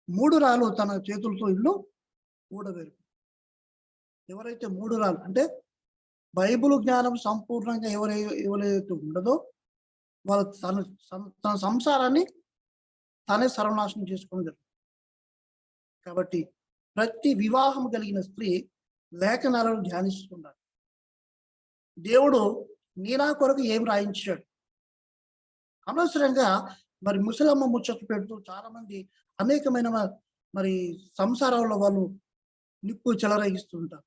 మూడు రాళ్ళు తన చేతులతో ఇల్లు ఊడవేరు. ఎవరైతే మూడు రాళ్ళు అంటే బైబిల్ జ్ఞానం సంపూర్ణంగా ఎవరైతే ఉండదో వాళ్ళు తన సంసారాన్ని తానే సర్వనాశనం చేసుకోవడం జరుగుతుంది. కాబట్టి ప్రతి వివాహం కలిగిన స్త్రీ లేఖనాలను ధ్యానిస్తున్నారు. దేవుడు నీనా కొరకు ఏం రాయించాడు? అనవసరంగా మరి ముసలమ్మ ముచ్చట్లు పెడుతూ చాలా మంది అనేకమైన మరి సంసారాల్లో వాళ్ళు నిప్పు చెలరేగిస్తుంటారు.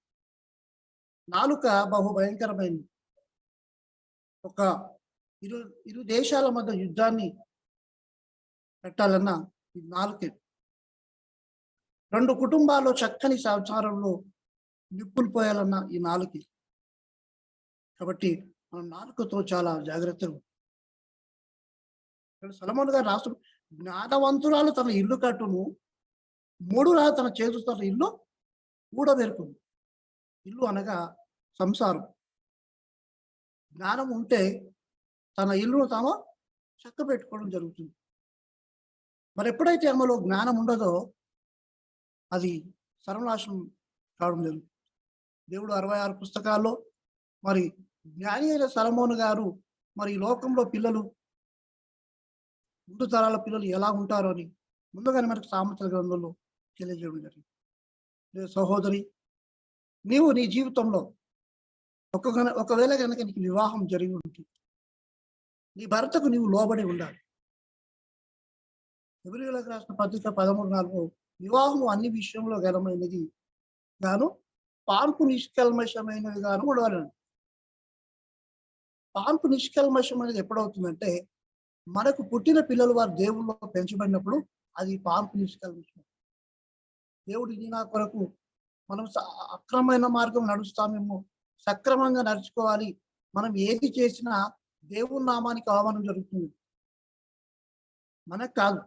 నాలుక బహు భయంకరమైనది. ఒక ఇరు దేశాల మధ్య యుద్ధాన్ని పెట్టాలన్నా ఈ నాలుకే. రెండు కుటుంబాల్లో చక్కని సంసారంలో నిప్పులు పోయాలన్నా ఈ నాలుకే. కాబట్టి మనం నాలుకతో చాలా జాగ్రత్తలు. సొలొమోను గారు రాష్ట్రం జ్ఞానవంతురాలు తన ఇల్లు కట్టును, మూడు రాళ్ళు తన చేతులతో ఇల్లు ఊడబెరుకుంది. ఇల్లు అనగా సంసారం. జ్ఞానం ఉంటే తన ఇల్లును తాము చక్క పెట్టుకోవడం జరుగుతుంది. మరి ఎప్పుడైతే ఆమెలో జ్ఞానం ఉండదో అది సర్వనాశనం కావడం జరుగుతుంది. దేవుడు 66 పుస్తకాల్లో మరి జ్ఞాని అయిన సొలొమోను గారు మరి ఈ లోకంలో పిల్లలు ముందు తరాల పిల్లలు ఎలా ఉంటారో అని ముందుగానే మనకు సామెతల గ్రంథంలో తెలియజేయడం జరిగింది. సహోదరి, నీవు నీ జీవితంలో ఒకవేళ కనుక నీకు వివాహం జరిగి ఉంటుంది, నీ భర్తకు నీవు లోబడి ఉండాలి. హెబ్రీయులకు రాసిన పత్రిక 13:4 వివాహము అన్ని విషయంలో ఘనమైనది గాను పాన్పు నిష్కల్మషమైనది గాను ఉండవాలని. పాన్పు నిష్కల్మషం అనేది ఎప్పుడవుతుందంటే మనకు పుట్టిన పిల్లలు వారు దేవుల్లో పెంచబడినప్పుడు అది పాన్పు నిష్కల్మషం. దేవుడు ఇది నా కొరకు మనం అక్రమమైన మార్గం నడుస్తామేమో, సక్రమంగా నడుచుకోవాలి. మనం ఏది చేసినా దేవుని నామానికి అవమానం జరుగుతుంది. మనకు కాదు.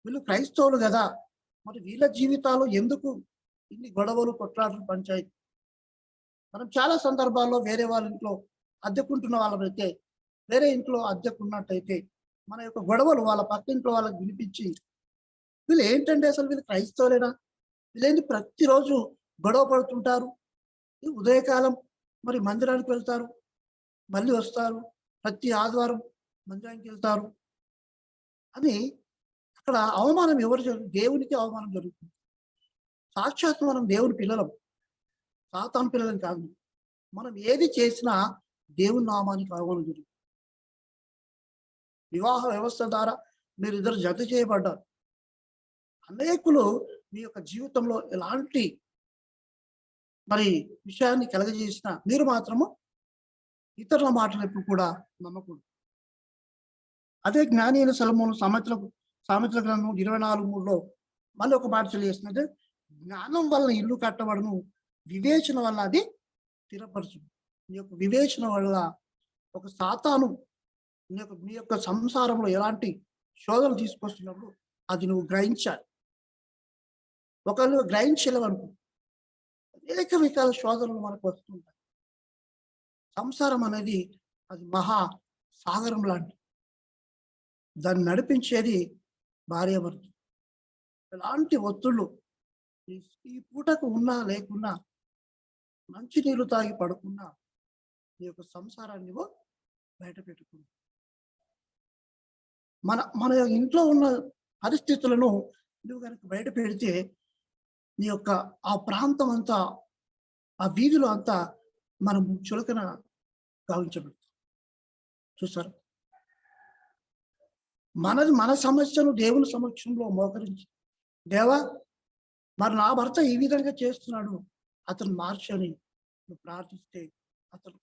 వీళ్ళు క్రైస్తవులు కదా, మరి వీళ్ళ జీవితాలు ఎందుకు ఇన్ని గొడవలు, కొట్లాటలు, పంచాయతీ? మనం చాలా సందర్భాల్లో వేరే వాళ్ళ ఇంట్లో అద్దెకుంటున్న వాళ్ళమైతే, వేరే ఇంట్లో అద్దెకున్నట్టయితే మన యొక్క గొడవలు వాళ్ళ పక్క ఇంట్లో వాళ్ళకి వినిపించి వీళ్ళు ఏంటంటే అసలు వీళ్ళు క్రైస్తవులేనా, వీళ్ళేంటి ప్రతిరోజు గొడవ పడుతుంటారు, ఉదయకాలం మరి మందిరానికి వెళ్తారు, మళ్ళీ వస్తారు, ప్రతి ఆదివారం మందిరానికి వెళ్తారు అని అక్కడ అవమానం ఎవరు జరుగుతుంది? దేవునికి అవమానం జరుగుతుంది. సాక్షాత్ మనం దేవుని పిల్లలం, సాతాను పిల్లలం కాదు. మనం ఏది చేసినా దేవుని నామానికి అవమానం జరుగుతుంది. వివాహ వ్యవస్థ ద్వారా మీరు ఇద్దరు జత చేయబడ్డారు. అనేకులు మీ యొక్క జీవితంలో ఎలాంటి మరి విషయాన్ని కలగజేసిన మీరు మాత్రము ఇతరుల మాటలు ఎప్పుడు కూడా నమ్మకూడదు. అదే జ్ఞాని అయిన సొలొమోను సామెతల గ్రంథం 24:3 మళ్ళీ ఒక మాట తెలియజేస్తుందంటే జ్ఞానం వలన ఇల్లు కట్టబడును, వివేచన వల్ల అది స్థిరపరచు. నీ యొక్క వివేచన వల్ల ఒక సాతాను నీ యొక్క సంసారంలో ఎలాంటి శోధనలు తీసుకొస్తున్నప్పుడు అది నువ్వు గ్రహించాలి. ఒకవేళ నువ్వు గ్రహించలేవనుకో అనేక విధాల శోధనలు మనకు వస్తుంటాయి. సంసారం అనేది అది మహా సాగరం లాంటి, దాన్ని నడిపించేది భార్యాభర్త. ఎలాంటి ఒత్తిళ్ళు ఈ పూటకు ఉన్నా లేకున్నా మంచి నీళ్లు తాగి పడుకున్నా నీ యొక్క సంసారాన్ని బయట పెట్టుకున్నా మన ఇంట్లో ఉన్న పరిస్థితులను నువ్వు కనుక బయట పెడితే నీ యొక్క ఆ ప్రాంతం అంతా, ఆ వీధిలో అంతా మనం చులకన గావించబడతాం. చూసారు, మన సమస్యను దేవుని సమక్షంలో మోకరించి, దేవా మరి నా భర్త ఈ విధంగా చేస్తున్నాడు, అతను మార్చని నువ్వు ప్రార్థిస్తే అతను